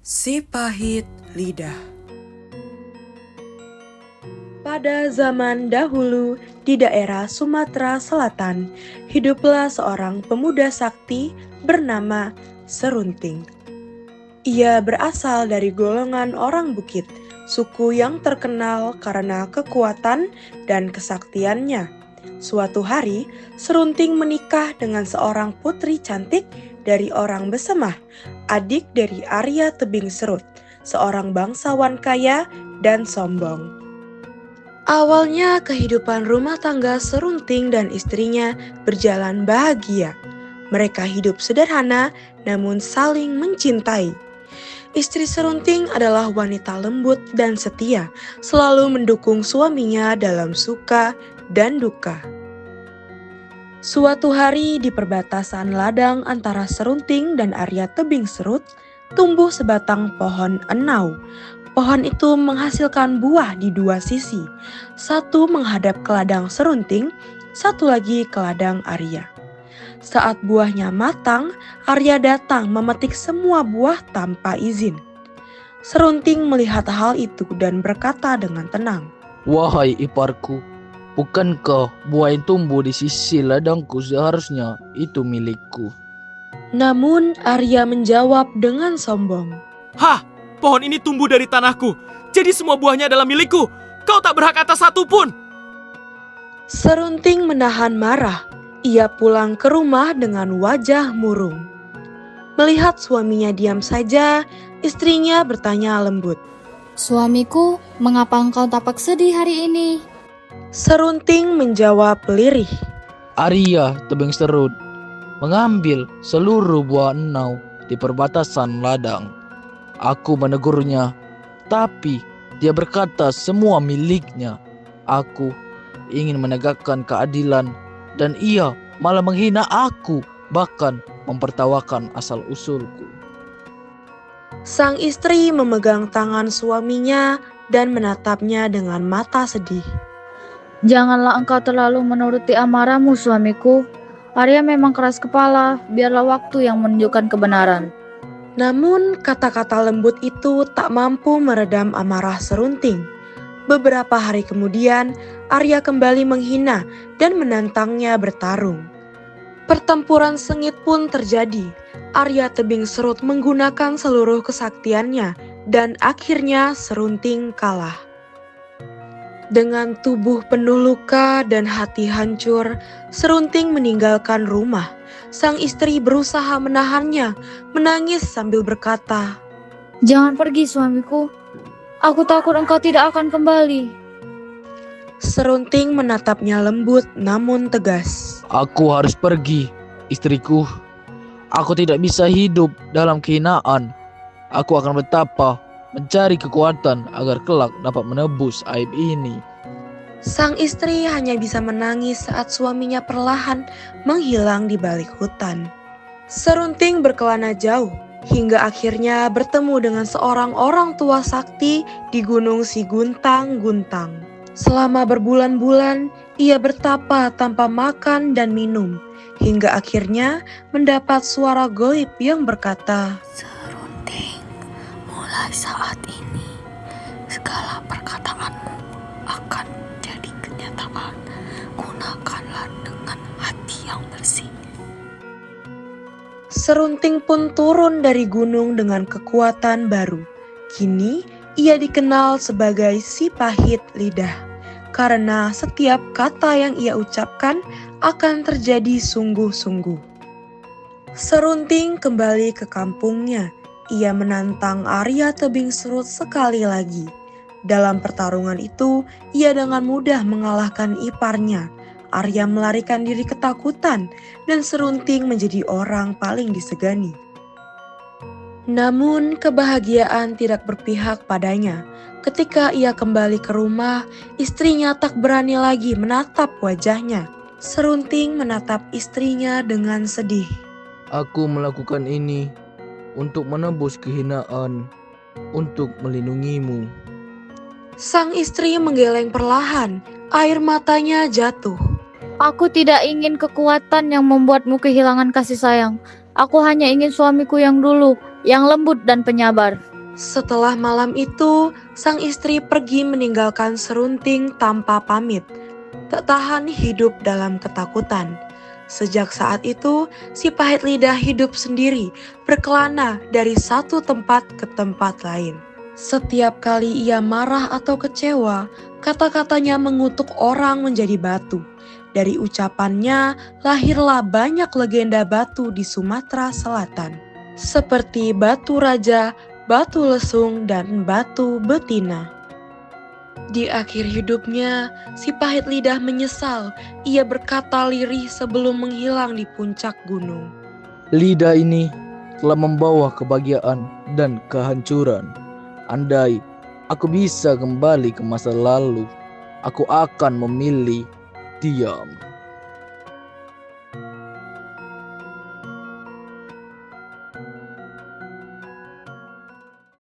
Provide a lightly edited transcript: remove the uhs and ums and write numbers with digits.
Si pahit lidah. Pada zaman dahulu, di daerah Sumatera Selatan, hiduplah seorang pemuda sakti bernama Serunting. Ia berasal dari golongan orang bukit, suku yang terkenal karena kekuatan dan kesaktiannya. Suatu hari, Serunting menikah dengan seorang putri cantik dari orang Besemah, adik dari Arya Tebing Serut, seorang bangsawan kaya dan sombong. Awalnya kehidupan rumah tangga Serunting dan istrinya berjalan bahagia. Mereka hidup sederhana namun saling mencintai. Istri Serunting adalah wanita lembut dan setia, selalu mendukung suaminya dalam suka dan duka. Suatu hari di perbatasan ladang antara Serunting dan Arya Tebing Serut, tumbuh sebatang pohon enau. Pohon itu menghasilkan buah di dua sisi, satu menghadap ke ladang Serunting, satu lagi ke ladang Arya. Saat buahnya matang, Arya datang memetik semua buah tanpa izin. Serunting melihat hal itu dan berkata dengan tenang, "Wahai iparku, bukankah buah yang tumbuh di sisi ladangku seharusnya itu milikku?" Namun Arya menjawab dengan sombong, Hah, pohon ini tumbuh dari tanahku, jadi semua buahnya adalah milikku. Kau tak berhak atas satu pun. Serunting menahan marah. Ia pulang ke rumah dengan wajah murung. Melihat suaminya diam saja, istrinya bertanya lembut. "Suamiku, mengapa engkau tampak sedih hari ini?" Serunting menjawab lirih. Arya Tebing Serut mengambil seluruh buah enau di perbatasan ladang. Aku menegurnya, tapi dia berkata semua miliknya. Aku ingin menegakkan keadilan dan ia malah menghina aku, bahkan mempertawakan asal-usulku. Sang istri memegang tangan suaminya dan menatapnya dengan mata sedih. "Janganlah engkau terlalu menuruti amarahmu, suamiku. Arya memang keras kepala, biarlah waktu yang menunjukkan kebenaran." Namun kata-kata lembut itu tak mampu meredam amarah Serunting. Beberapa hari kemudian, Arya kembali menghina dan menantangnya bertarung. Pertempuran sengit pun terjadi. Arya Tebing Serut menggunakan seluruh kesaktiannya dan akhirnya Serunting kalah. Dengan tubuh penuh luka dan hati hancur, Serunting meninggalkan rumah. Sang istri berusaha menahannya, menangis sambil berkata, "Jangan pergi, suamiku. Aku takut engkau tidak akan kembali." Serunting menatapnya lembut namun tegas. Aku harus pergi, istriku. Aku tidak bisa hidup dalam kehinaan. Aku akan betapa mencari kekuatan agar kelak dapat menebus aib ini. Sang istri hanya bisa menangis saat suaminya perlahan menghilang di balik hutan. Serunting berkelana jauh hingga akhirnya bertemu dengan seorang orang tua sakti di Gunung Siguntang-Guntang. Selama berbulan-bulan, ia bertapa tanpa makan dan minum, hingga akhirnya mendapat suara goib yang berkata, "Serunting, mulai saat ini segala perkataanmu akan jadi kenyataan. Gunakanlah dengan hati yang bersih." Serunting pun turun dari gunung dengan kekuatan baru. Kini ia dikenal sebagai si pahit lidah, karena setiap kata yang ia ucapkan akan terjadi sungguh-sungguh. Serunting kembali ke kampungnya. Ia menantang Arya Tebing Serut sekali lagi. Dalam pertarungan itu, ia dengan mudah mengalahkan iparnya. Arya melarikan diri ketakutan dan Serunting menjadi orang paling disegani. Namun kebahagiaan tidak berpihak padanya. Ketika ia kembali ke rumah, istrinya tak berani lagi menatap wajahnya. Serunting menatap istrinya dengan sedih. Aku melakukan ini untuk menebus kehinaan, untuk melindungimu. Sang istri menggeleng perlahan, air matanya jatuh. "Aku tidak ingin kekuatan yang membuatmu kehilangan kasih sayang. Aku hanya ingin suamiku yang dulu, yang lembut dan penyabar." Setelah malam itu, sang istri pergi meninggalkan Serunting tanpa pamit. Tak tahan hidup dalam ketakutan. Sejak saat itu, si pahit lidah hidup sendiri, berkelana dari satu tempat ke tempat lain. Setiap kali ia marah atau kecewa, kata-katanya mengutuk orang menjadi batu. Dari ucapannya, lahirlah banyak legenda batu di Sumatera Selatan. Seperti batu raja, batu lesung, dan batu betina. Di akhir hidupnya, si pahit lidah menyesal. Ia berkata lirih sebelum menghilang di puncak gunung. Lidah ini telah membawa kebahagiaan dan kehancuran. Andai aku bisa kembali ke masa lalu, aku akan memilih diam.